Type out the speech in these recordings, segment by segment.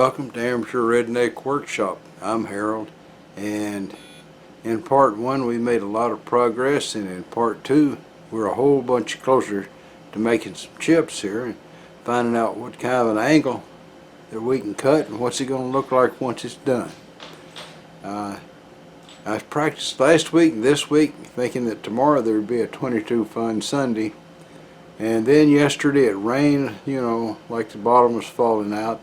Welcome to Amateur Redneck Workshop. I'm Harold, and in part 1 we made a lot of progress, and in part 2 we're a whole bunch closer to making some chips here and finding out what kind of an angle that we can cut and what's it going to look like once it's done. I practiced last week and this week thinking that tomorrow there would be a 22 fun Sunday, and then yesterday it rained, you know, like the bottom was falling out.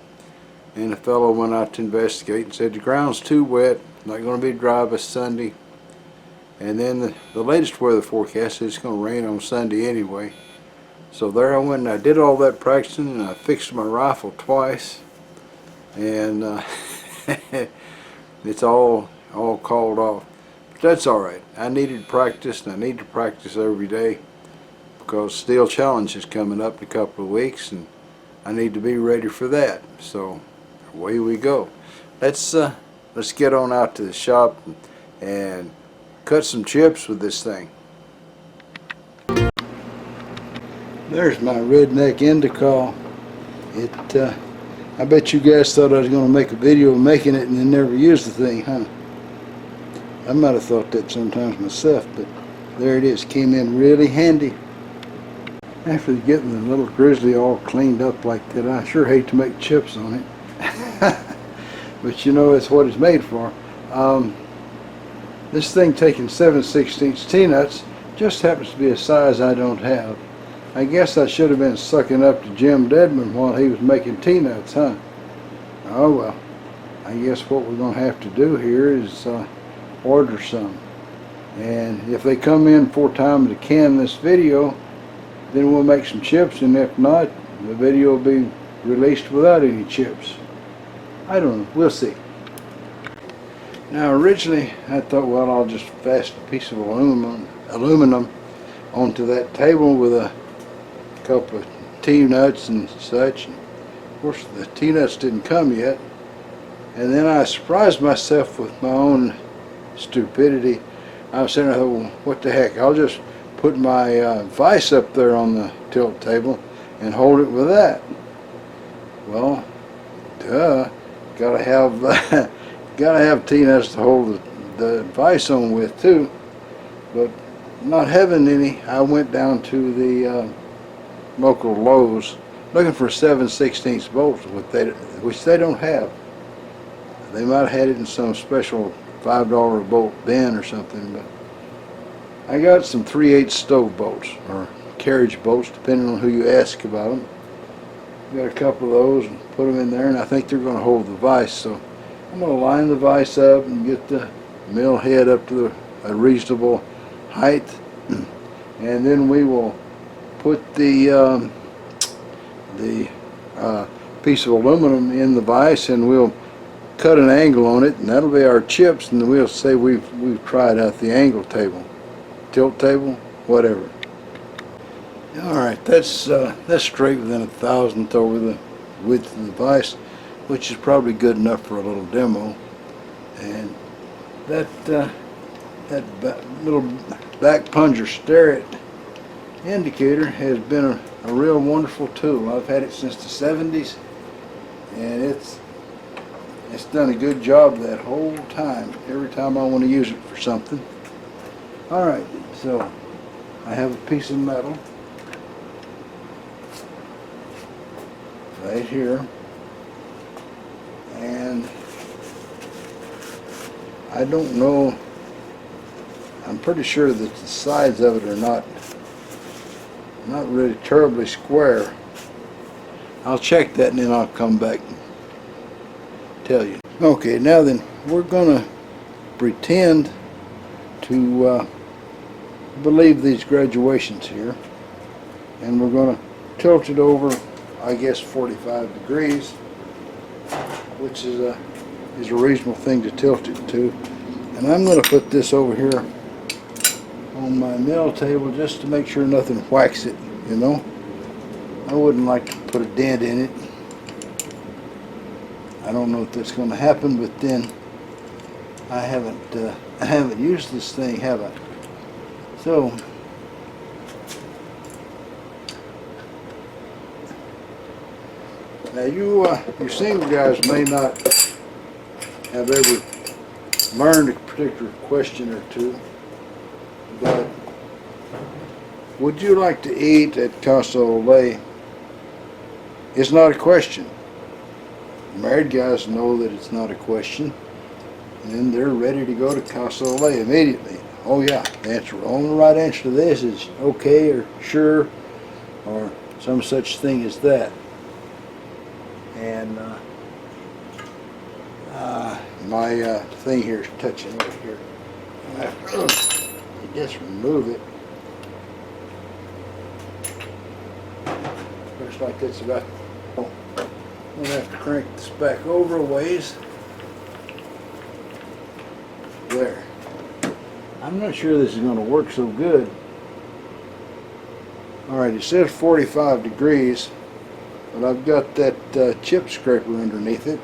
And the fellow went out to investigate and said the ground's too wet, not going to be dry by Sunday. And then the latest weather forecast says it's going to rain on Sunday anyway. So there I went and I did all that practicing, and I fixed my rifle twice. And it's all called off. But that's alright. I needed practice, and I need to practice every day because Steel Challenge is coming up in a couple of weeks, and I need to be ready for that. So away we go. Let's get on out to the shop and cut some chips with this thing. There's my redneck indica. I bet you guys thought I was going to make a video of making it and then never use the thing, huh? I might have thought that sometimes myself, but there it is. Came in really handy. After getting the little Grizzly all cleaned up like that, I sure hate to make chips on it. But you know, it's what it's made for. This thing taking 7/16 T-nuts just happens to be a size I don't have. I guess I should have been sucking up to Jim Deadman while he was making T-nuts, huh? Oh well, I guess what we're going to have to do here is order some. And if they come in 4 times to can this video, then we'll make some chips, and if not, the video will be released without any chips. I don't know, we'll see. Now originally I thought, well, I'll just fasten a piece of aluminum onto that table with a couple of T-nuts and such. Of course the T-nuts didn't come yet, and then I surprised myself with my own stupidity. I was sitting there, well, what the heck, I'll just put my vise up there on the tilt table and hold it with that. Well, duh, gotta have T-nuts to hold the vise on with too. But not having any, I went down to the local Lowe's looking for 7/16 bolts, which they don't have. They might have had it in some special $5 a bolt bin or something, but I got some 3/8 stove bolts, or carriage bolts, depending on who you ask about them. Got a couple of those and put them in there, and I think they're going to hold the vise. So I'm going to line the vise up and get the mill head up to a reasonable height, and then we will put the piece of aluminum in the vise, and we'll cut an angle on it, and that'll be our chips, and we'll say we've tried out the angle table, tilt table, whatever. Alright, that's straight within a thousandth over the width of the vise, which is probably good enough for a little demo. And that little back plunger sterret indicator has been a real wonderful tool. I've had it since the 70s, and it's done a good job that whole time, every time I want to use it for something. Alright, so I have a piece of metal right here, and I don't know, I'm pretty sure that the sides of it are not really terribly square. I'll check that and then I'll come back and tell you. Okay, now then, we're gonna pretend to believe these graduations here, and we're gonna tilt it over, I guess 45 degrees, which is a reasonable thing to tilt it to. And I'm going to put this over here on my mill table just to make sure nothing whacks it, you know. I wouldn't like to put a dent in it. I don't know if that's going to happen, but then I haven't used this thing, have I? So Now you single guys may not have ever learned a particular question or two, but would you like to eat at Casa Ole? It's not a question. Married guys know that it's not a question, and they're ready to go to Casa Ole immediately. Oh yeah, the only right answer to this is okay or sure or some such thing as that. And my thing here is touching over here. I have to just remove it. Looks like it's about. I'm gonna have to crank this back over a ways. There. I'm not sure this is going to work so good. Alright, it says 45 degrees, but I've got that chip scraper underneath it.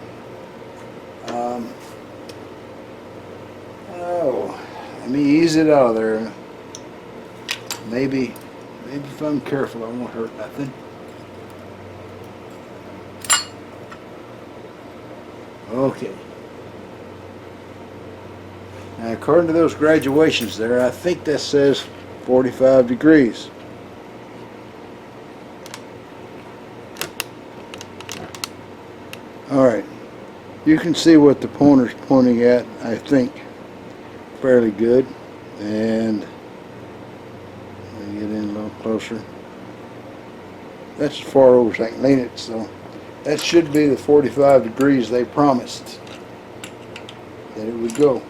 Let me ease it out of there. Maybe if I'm careful, I won't hurt nothing. Okay. Now, according to those graduations there, I think that says 45 degrees. Alright, you can see what the pointer's pointing at, I think, fairly good. And let me get in a little closer. That's as far over as I can lean it, so that should be the 45 degrees they promised that it would go.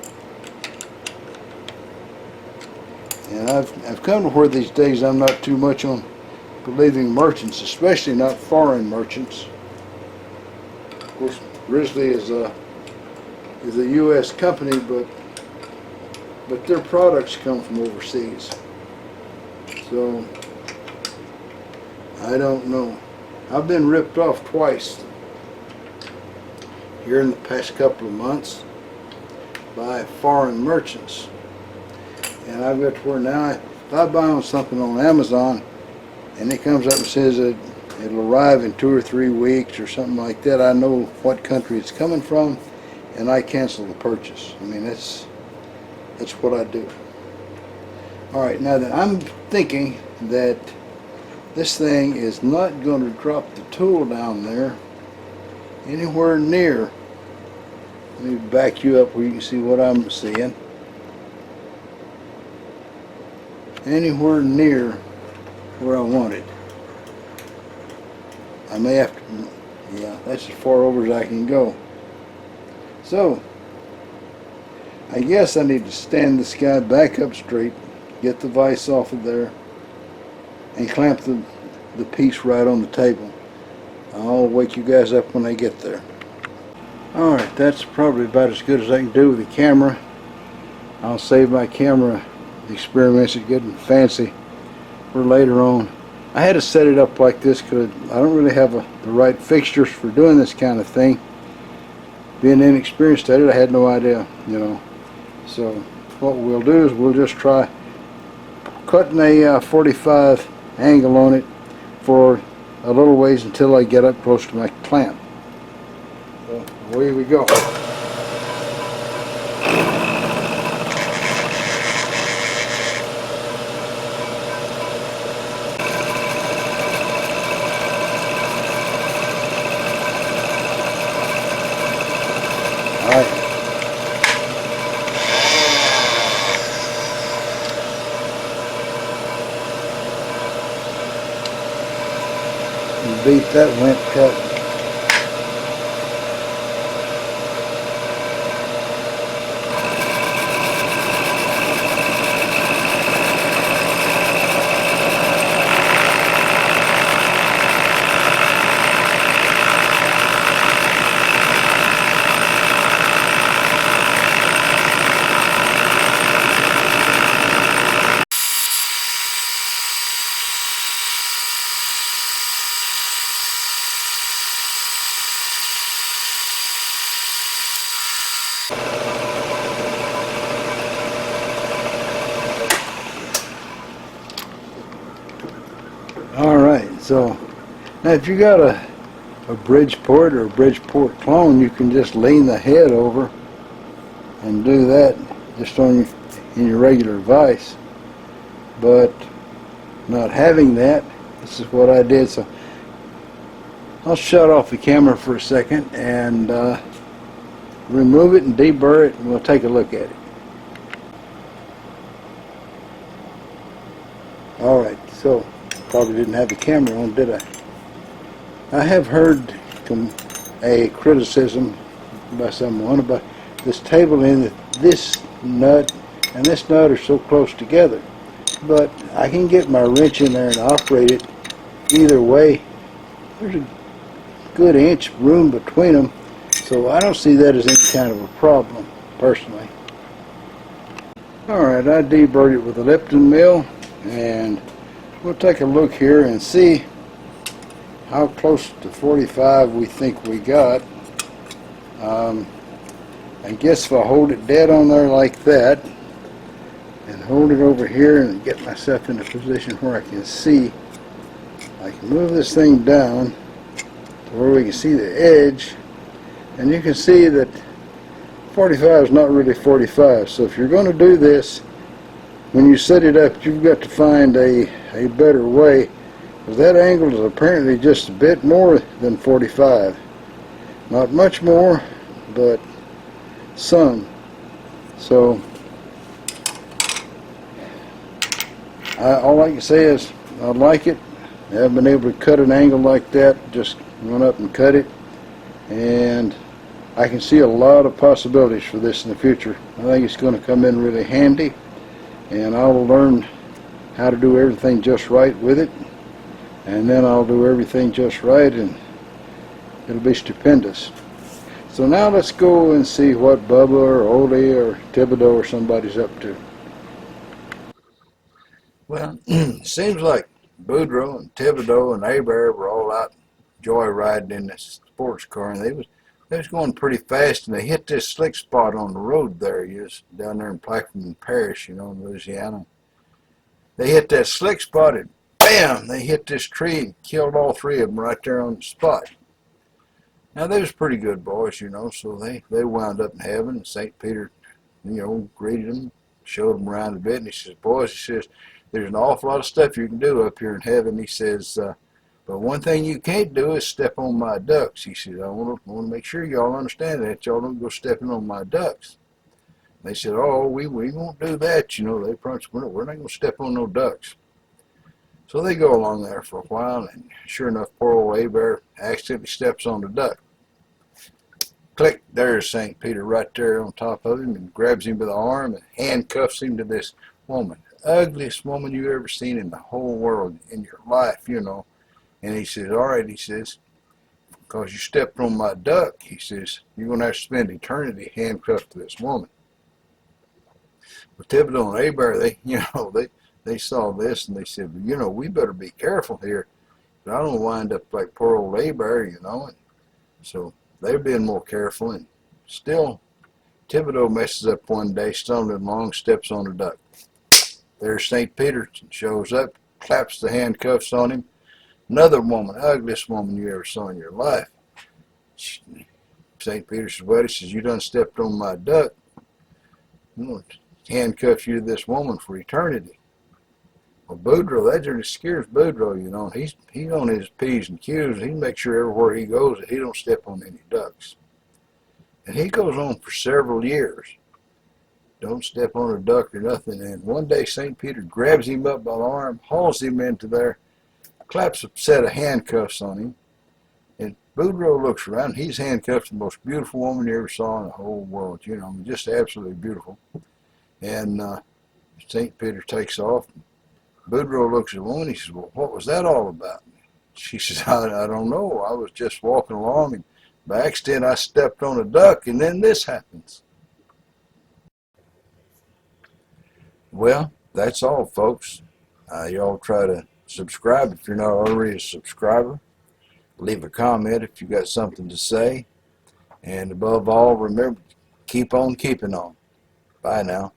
And I've come to where these days I'm not too much on believing merchants, especially not foreign merchants. Of course, Grizzly is a U.S. company, but their products come from overseas. So I don't know. I've been ripped off twice here in the past couple of months by foreign merchants. And I've got to where now, if I buy on something on Amazon and it comes up and says that it'll arrive in 2 or 3 weeks or something like that, I know what country it's coming from and I cancel the purchase. I mean, that's what I do. Alright, now that I'm thinking that this thing is not going to drop the tool down there anywhere near. Let me back you up where you can see what I'm seeing. Anywhere near where I want it. I may have to, yeah, that's as far over as I can go. So, I guess I need to stand this guy back up straight, get the vise off of there, and clamp the piece right on the table. I'll wake you guys up when I get there. Alright, that's probably about as good as I can do with the camera. I'll save my camera experiments at getting fancy for later on. I had to set it up like this because I don't really have the right fixtures for doing this kind of thing. Being inexperienced at it, I had no idea, you know. So what we'll do is we'll just try cutting a 45 angle on it for a little ways until I get up close to my clamp. So away we go. Beat that lint cut. Alright, so now if you got a Bridgeport or a Bridgeport clone, you can just lean the head over and do that just in your regular vise. But not having that, this is what I did. So I'll shut off the camera for a second and remove it and deburr it, and we'll take a look at it. Alright, so probably didn't have the camera on, did I? I have heard a criticism by someone about this table in that this nut and this nut are so close together. But I can get my wrench in there and operate it either way. There's a good inch room between them, so I don't see that as any kind of a problem, personally. Alright, I deburred it with a Lipton mill, and we'll take a look here and see how close to 45 we think we got. I guess if I hold it dead on there like that and hold it over here and get myself in a position where I can see, I can move this thing down to where we can see the edge, and you can see that 45 is not really 45. So if you're going to do this, when you set it up, you've got to find a better way, because that angle is apparently just a bit more than 45. Not much more, but some. So all I can say is I like it. I haven't been able to cut an angle like that, just run up and cut it, and I can see a lot of possibilities for this in the future. I think it's going to come in really handy, and I'll learn how to do everything just right with it, and then I'll do everything just right, and it'll be stupendous. So now let's go and see what Bubba or Ole or Thibodeau or somebody's up to. Well, it seems like Boudreaux and Thibodeau and Hebert were all out joyriding in this sports car, and they was going pretty fast, and they hit this slick spot on the road there. Down there in Plaquemine Parish, in Louisiana. They hit that slick spot, and bam! They hit this tree and killed all three of them right there on the spot. Now, they was pretty good boys, so they wound up in heaven, and St. Peter, greeted them, showed them around a bit, and he says, boys, there's an awful lot of stuff you can do up here in heaven. He says, but one thing you can't do is step on my ducks. He says, I want to make sure y'all understand that. Y'all don't go stepping on my ducks. They said, oh, we won't do that. They promised we're not going to step on no ducks. So they go along there for a while, and sure enough, poor old Hebert accidentally steps on the duck. Click, there's St. Peter right there on top of him, and grabs him by the arm and handcuffs him to this woman. Ugliest woman you've ever seen in the whole world, in your life, And he says, all right, he says, because you stepped on my duck, he says, you're going to have to spend eternity handcuffed to this woman. But Thibodeau and Hebert, they saw this, and they said, well, we better be careful here, but I don't wind up like poor old Hebert, And so they're being more careful, and still Thibodeau messes up one day, stumbling along, steps on the duck. There's St. Peter, shows up, claps the handcuffs on him. Another woman, ugliest woman you ever saw in your life. St. Peter says, well, he says, you done stepped on my duck. I'm going to handcuff you to this woman for eternity. Well, Boudreaux, that just scares Boudreaux, He's on his P's and Q's, and he makes sure everywhere he goes that he don't step on any ducks. And he goes on for several years. Don't step on a duck or nothing. And one day St. Peter grabs him up by the arm, hauls him into there, claps a set of handcuffs on him. And Boudreaux looks around. He's handcuffed to the most beautiful woman you ever saw in the whole world. Just absolutely beautiful. And St. Peter takes off. Boudreaux looks at the woman. He says, well, what was that all about? She says, I don't know. I was just walking along, and by accident I stepped on a duck, and then this happens. Well, that's all, folks. Y'all try to subscribe if you're not already a subscriber. Leave a comment if you got something to say. And above all, remember, keep on keeping on. Bye now.